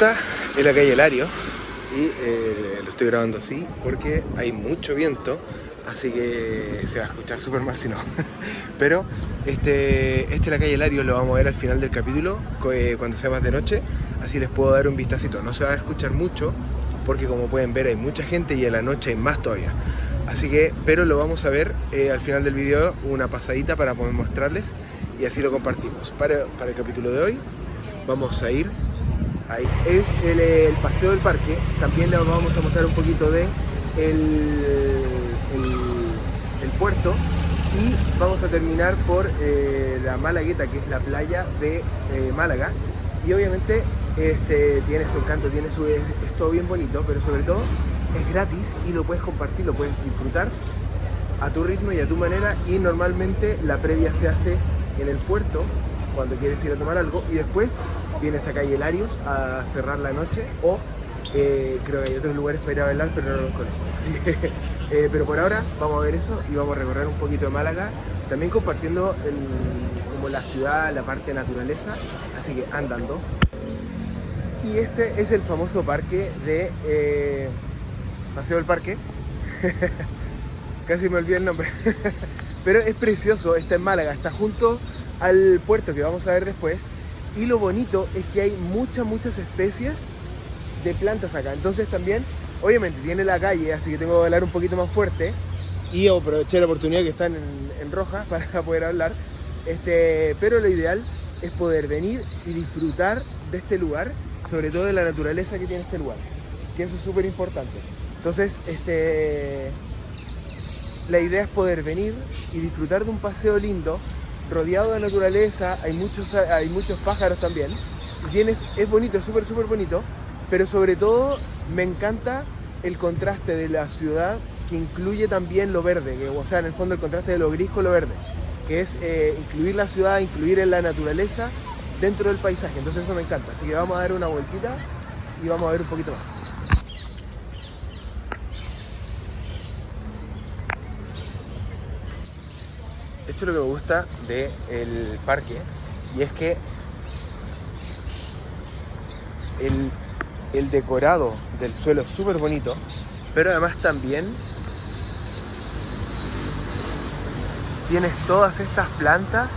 Esta es la calle Lario y lo estoy grabando así porque hay mucho viento, así que se va a escuchar súper mal si no. Pero este es la calle Lario, lo vamos a ver al final del capítulo, cuando sea más de noche, así les puedo dar un vistacito. No se va a escuchar mucho porque, como pueden ver, hay mucha gente y en la noche hay más todavía. Así que, pero lo vamos a ver al final del video, una pasadita para poder mostrarles y así lo compartimos. Para el capítulo de hoy vamos a ir ahí. Es el paseo del parque. También les vamos a mostrar un poquito de el puerto. Y vamos a terminar por la Malagueta, que es la playa de Málaga. Y obviamente tiene su encanto, es todo bien bonito, pero sobre todo es gratis y lo puedes compartir, lo puedes disfrutar a tu ritmo y a tu manera. Y normalmente la previa se hace en el puerto, cuando quieres ir a tomar algo, y después vienes a calle Larios a cerrar la noche, o creo que hay otros lugares para ir a bailar, pero no los conozco. Pero por ahora vamos a ver eso y vamos a recorrer un poquito de Málaga, también compartiendo como la ciudad, la parte de naturaleza, así que andando. Y este es el famoso parque de Paseo del Parque. Casi me olvidé el nombre. Pero es precioso, está en Málaga, está junto al puerto que vamos a ver después. Y lo bonito es que hay muchas especies de plantas acá. Entonces también, obviamente, tiene la calle, así que tengo que hablar un poquito más fuerte. Y aproveché la oportunidad que están en roja para poder hablar. Pero lo ideal es poder venir y disfrutar de este lugar, sobre todo de la naturaleza que tiene este lugar, que eso es súper importante. Entonces, la idea es poder venir y disfrutar de un paseo lindo, rodeado de naturaleza. Hay muchos pájaros también. Y es bonito, es súper bonito. Pero sobre todo me encanta el contraste de la ciudad, que incluye también lo verde, o sea, en el fondo el contraste de lo gris con lo verde, que es incluir la ciudad, incluir en la naturaleza dentro del paisaje. Entonces eso me encanta. Así que vamos a dar una vueltita y vamos a ver un poquito más. Esto es lo que me gusta del parque, y es que el decorado del suelo es súper bonito, pero además también tienes todas estas plantas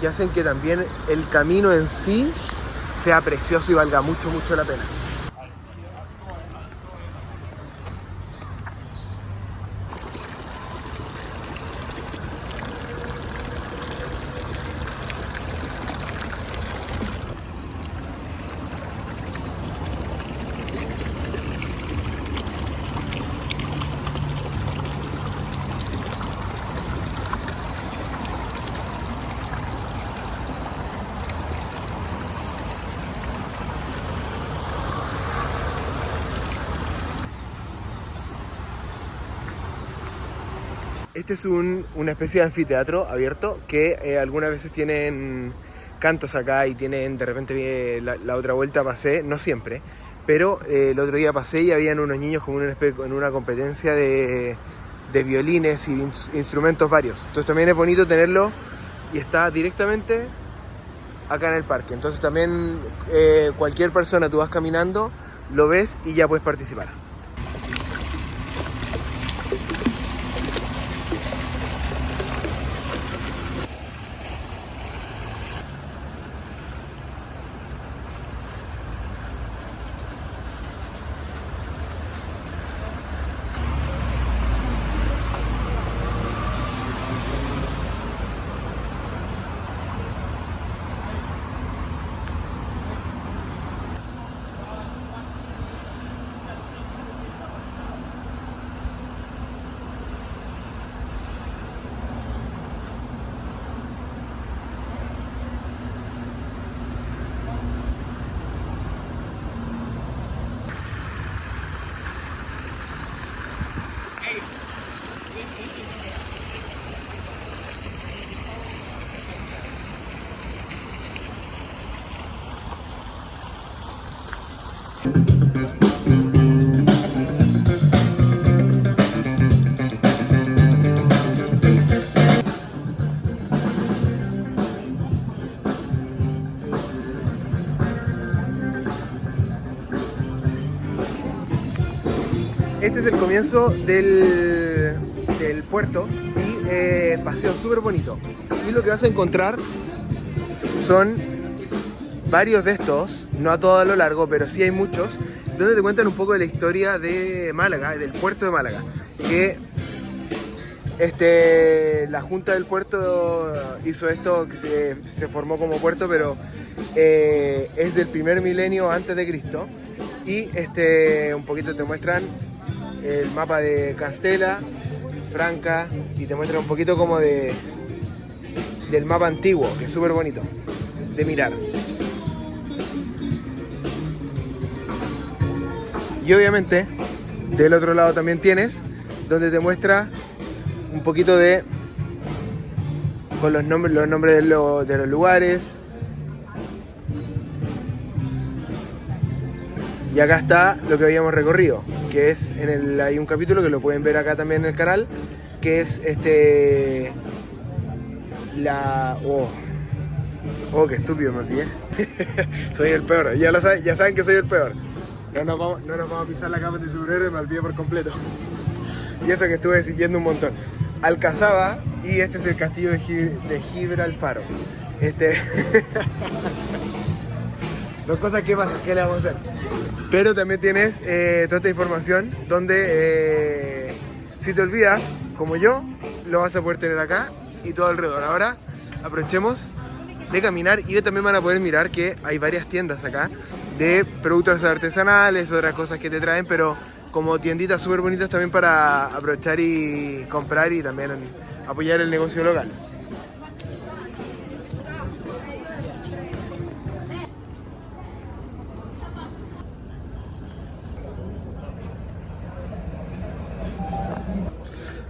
que hacen que también el camino en sí sea precioso y valga mucho la pena. Este es una especie de anfiteatro abierto que algunas veces tienen cantos acá y tienen, de repente la otra vuelta pasé, no siempre, pero el otro día pasé y habían unos niños como en una competencia de violines y instrumentos varios. Entonces también es bonito tenerlo y está directamente acá en el parque. Entonces también cualquier persona, tú vas caminando, lo ves y ya puedes participar. Este es el comienzo del puerto y paseo súper bonito. Y lo que vas a encontrar son varios de estos, no a todo a lo largo, pero sí hay muchos, donde te cuentan un poco de la historia de Málaga, del puerto de Málaga. Que la junta del puerto hizo esto, que se formó como puerto, pero es del primer milenio antes de Cristo. Y un poquito te muestran el mapa de Castela, Franca, y te muestran un poquito como del mapa antiguo, que es súper bonito de mirar. Y obviamente del otro lado también tienes donde te muestra un poquito con los nombres de los lugares. Y acá está lo que habíamos recorrido, que es hay un capítulo que lo pueden ver acá también en el canal, que es qué estúpido me olvidé. Soy el peor, ya saben que soy el peor. No nos vamos a pisar la cama de superhéroe, me olvidé por completo. Y eso que estuve siguiendo un montón. Alcazaba, y este es el castillo de Gibralfaro. Son cosas que le vamos a hacer. Pero también tienes toda esta información donde si te olvidas, como yo, lo vas a poder tener acá y todo alrededor. Ahora aprovechemos de caminar y también van a poder mirar que hay varias tiendas acá de productos artesanales, otras cosas que te traen, pero como tienditas súper bonitas también para aprovechar y comprar y también apoyar el negocio local.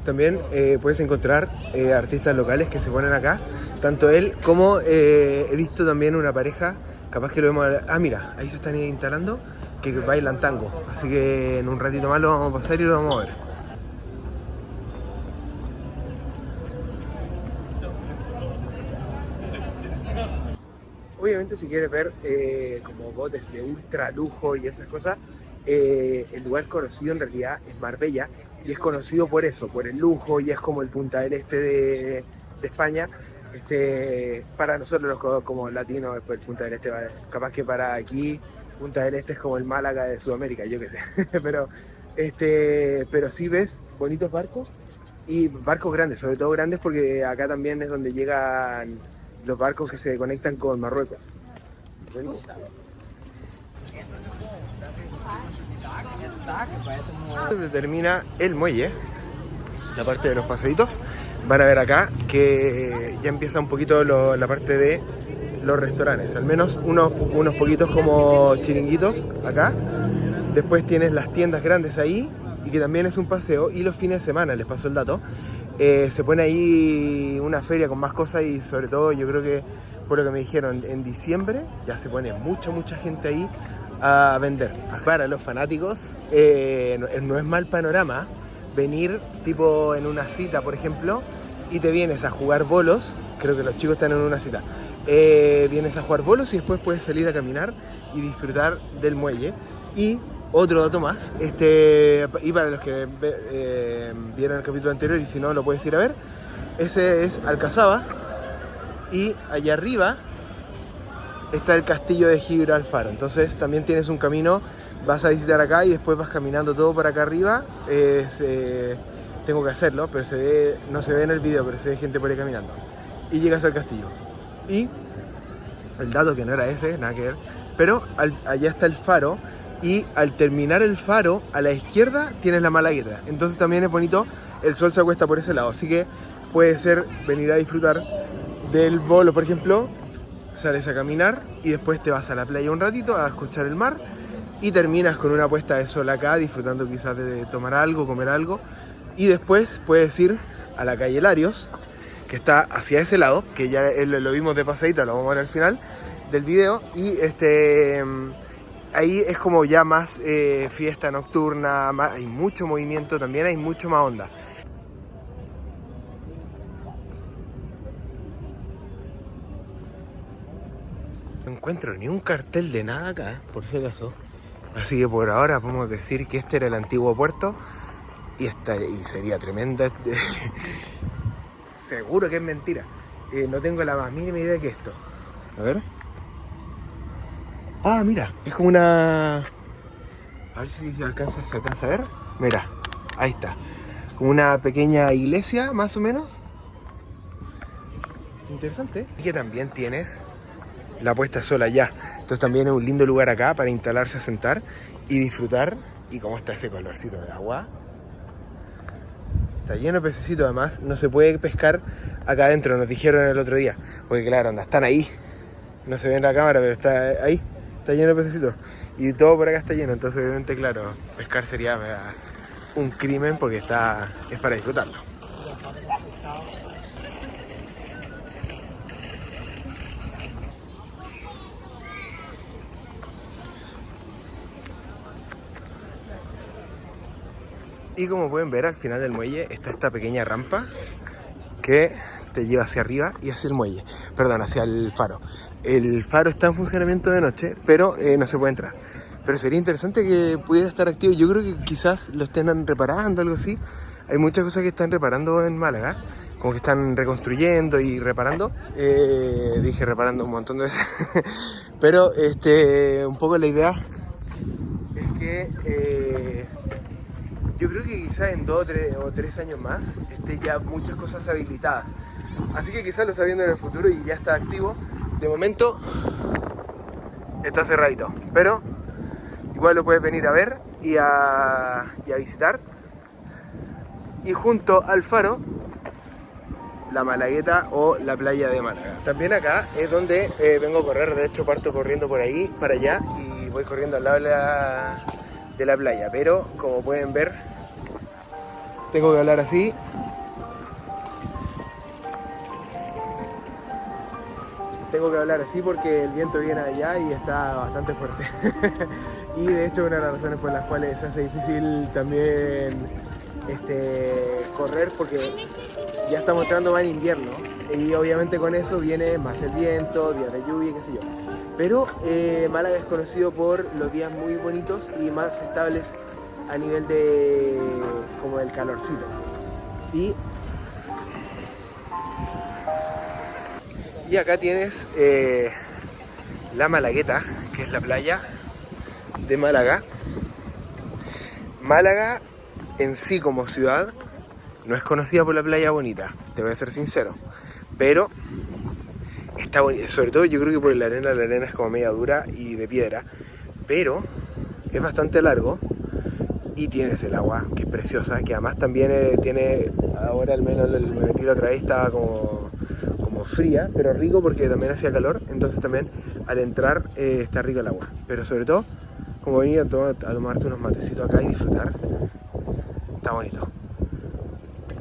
También puedes encontrar artistas locales que se ponen acá, tanto él como he visto también una pareja, capaz que lo vemos, mira, ahí se están instalando, que bailan tango, así que en un ratito más lo vamos a pasar y lo vamos a ver. Obviamente si quieres ver como botes de ultra lujo y esas cosas, el lugar conocido en realidad es Marbella, y es conocido por eso, por el lujo, y es como el Punta del Este de España. Para nosotros como latinos, después el Punta del Este, capaz que para aquí Punta del Este es como el Málaga de Sudamérica, yo qué sé. pero sí ves bonitos barcos, y barcos grandes, sobre todo grandes, porque acá también es donde llegan los barcos que se conectan con Marruecos. Donde termina el muelle, la parte de los paseitos, van a ver acá que ya empieza un poquito la parte de los restaurantes, al menos unos poquitos como chiringuitos acá. Después tienes las tiendas grandes ahí, y que también es un paseo, y los fines de semana, les paso el dato, se pone ahí una feria con más cosas, y sobre todo yo creo que, por lo que me dijeron, en diciembre ya se pone mucha gente ahí a vender. Para los fanáticos no es mal panorama venir tipo en una cita, por ejemplo, y te vienes a jugar bolos. Creo que los chicos están en una cita. Vienes a jugar bolos y después puedes salir a caminar y disfrutar del muelle. Y otro dato más, y para los que vieron el capítulo anterior, y si no lo puedes ir a ver, ese es Alcazaba, y allá arriba está el castillo de Gibralfaro. Entonces también tienes un camino, vas a visitar acá y después vas caminando todo por acá arriba. Tengo que hacerlo, pero no se ve en el video, pero se ve gente por ahí caminando. Y llegas al castillo. Y el dato que no era ese, nada que ver, pero allá está el faro, y al terminar el faro, a la izquierda tienes la Malagueta. Entonces también es bonito, el sol se acuesta por ese lado, así que puede ser venir a disfrutar del bolo, por ejemplo. Sales a caminar y después te vas a la playa un ratito a escuchar el mar, y terminas con una puesta de sol acá, disfrutando quizás de tomar algo, comer algo, y después puedes ir a la calle Larios, que está hacia ese lado, que ya lo vimos de pasadita, lo vamos a ver al final del video, y ahí es como ya más fiesta nocturna, hay mucho movimiento, también hay mucho más onda. No encuentro ni un cartel de nada acá, por si acaso. Así que por ahora podemos decir que este era el antiguo puerto y sería tremenda. Seguro que es mentira. No tengo la más mínima idea que esto. A ver. Ah, mira, es como una... A ver si se alcanza a ver. Mira, ahí está. Como una pequeña iglesia, más o menos. Interesante. Y que también tienes la puesta de sol allá. Entonces también es un lindo lugar acá para instalarse a sentar y disfrutar. Y cómo está ese colorcito de agua. Está lleno de pececitos, además. No se puede pescar acá adentro, nos dijeron el otro día. Porque claro, están ahí. No se ve en la cámara, pero está ahí. Está lleno de pececitos. Y todo por acá está lleno. Entonces obviamente, claro, pescar sería un crimen porque es para disfrutarlo. Y como pueden ver, al final del muelle está esta pequeña rampa que te lleva hacia arriba y hacia el muelle. Perdón, hacia el faro. El faro está en funcionamiento de noche, pero no se puede entrar. Pero sería interesante que pudiera estar activo. Yo creo que quizás lo estén reparando, algo así. Hay muchas cosas que están reparando en Málaga, como que están reconstruyendo y reparando. Dije reparando un montón de veces. Pero un poco la idea es que yo creo que quizás en 2 o 3 años más esté ya muchas cosas habilitadas. Así que quizás lo está viendo en el futuro y ya está activo. De momento está cerradito, pero igual lo puedes venir a ver y a visitar. Y junto al faro, la Malagueta o la playa de Málaga. También acá es donde vengo a correr. De hecho parto corriendo por ahí para allá y voy corriendo al lado de la playa. Pero como pueden ver, tengo que hablar así. Tengo que hablar así porque el viento viene allá y está bastante fuerte. Y de hecho una de las razones por las cuales se hace difícil también correr, porque ya estamos entrando más en invierno y obviamente con eso viene más el viento, días de lluvia, qué sé yo. Pero Málaga es conocido por los días muy bonitos y más estables a nivel de como del calorcito. Y acá tienes la Malagueta, que es la playa de Málaga. Málaga en sí como ciudad no es conocida por la playa bonita, te voy a ser sincero. Pero está bonita, sobre todo yo creo que por la arena es como media dura y de piedra. Pero es bastante largo y tienes el agua, que es preciosa, que además también tiene, ahora al menos me metí la otra vez, estaba como fría, pero rico porque también hacía calor, entonces también al entrar está rico el agua. Pero sobre todo, como venir a tomarte unos matecitos acá y disfrutar, está bonito.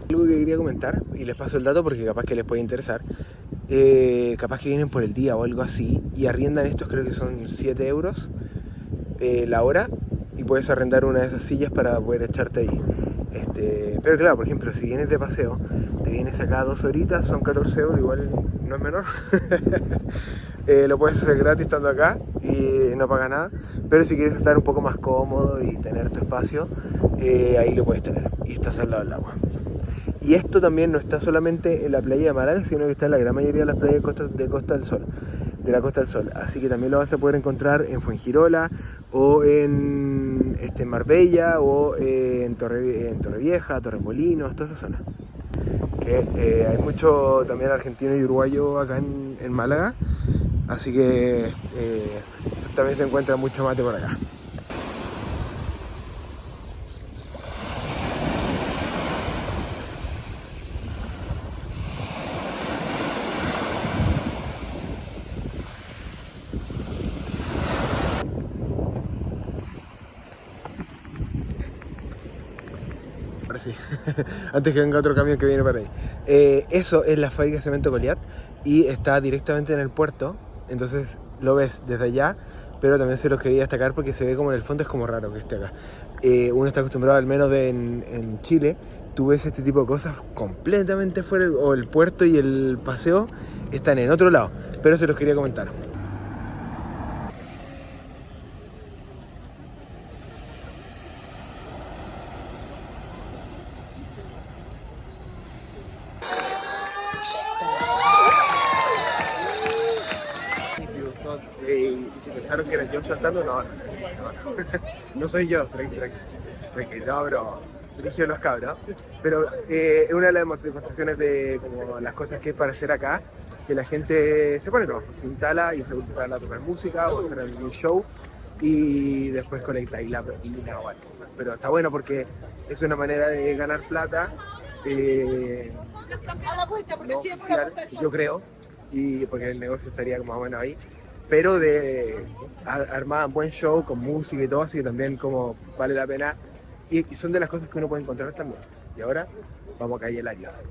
Algo que quería comentar, y les paso el dato porque capaz que les puede interesar, capaz que vienen por el día o algo así y arriendan estos, creo que son 7 euros la hora, y puedes arrendar una de esas sillas para poder echarte ahí. Pero claro, por ejemplo, si vienes de paseo, te vienes acá 2 horitas, son 14 euros, igual no es menor. Lo puedes hacer gratis estando acá y no paga nada. Pero si quieres estar un poco más cómodo y tener tu espacio, ahí lo puedes tener. Y estás al lado del agua. Y esto también no está solamente en la playa de Málaga, sino que está en la gran mayoría de las playas de Costa del Sol. De la Costa del Sol. Así que también lo vas a poder encontrar en Fuengirola, o en Marbella, o en Torrevieja, Torremolinos, toda esa zona. Que hay mucho también argentino y uruguayo acá en Málaga, así que también se encuentra mucho mate por acá. Ahora sí, antes que venga otro camión que viene para ahí. Eso es la fábrica de cemento Goliat y está directamente en el puerto, entonces lo ves desde allá, pero también se los quería destacar porque se ve como en el fondo, es como raro que esté acá. Uno está acostumbrado, al menos en Chile, tú ves este tipo de cosas completamente fuera, o el puerto y el paseo están en otro lado, pero se los quería comentar. yo saltando, no. No soy yo, tranquilo, no, bro. Dije los cabros. Pero es una de las demostraciones de como las cosas que es para hacer acá, que la gente se pone, no, se instala y se instala a tocar música o hacer algún show y después conecta y la igual. Pero está bueno porque es una manera de ganar plata, no oficial, yo creo, y porque el negocio estaría como más bueno ahí, pero de armar un buen show con música y todo, así que también como vale la pena y son de las cosas que uno puede encontrar también. Y ahora vamos a Calle Larios.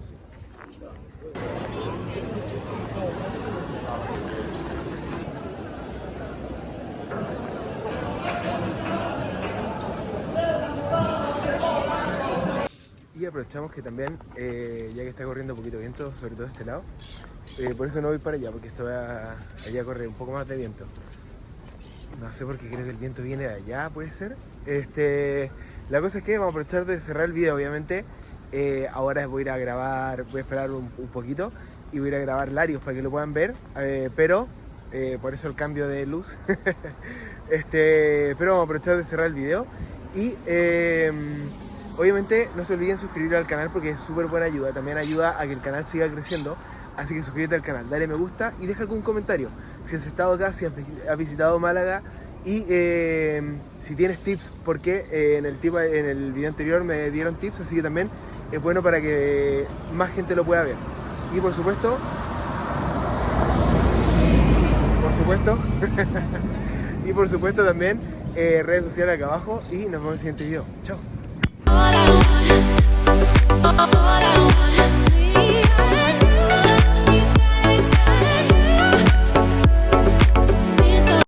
Y aprovechamos que también, ya que está corriendo un poquito de viento, sobre todo de este lado, por eso no voy para allá, porque allá corre un poco más de viento. No sé por qué creo que el viento viene de allá, puede ser. La cosa es que vamos a aprovechar de cerrar el video, obviamente. Ahora voy a ir a grabar, voy a esperar un poquito y voy a ir a grabar Larios para que lo puedan ver, pero por eso el cambio de luz. Pero vamos a aprovechar de cerrar el video y obviamente no se olviden suscribir al canal porque es súper buena ayuda, también ayuda a que el canal siga creciendo. Así que suscríbete al canal, dale me gusta y deja algún comentario. Si has estado acá, si has visitado Málaga y si tienes tips, porque en el video anterior me dieron tips, así que también es bueno para que más gente lo pueda ver. Y por supuesto, y por supuesto también redes sociales acá abajo y nos vemos en el siguiente video. Chao.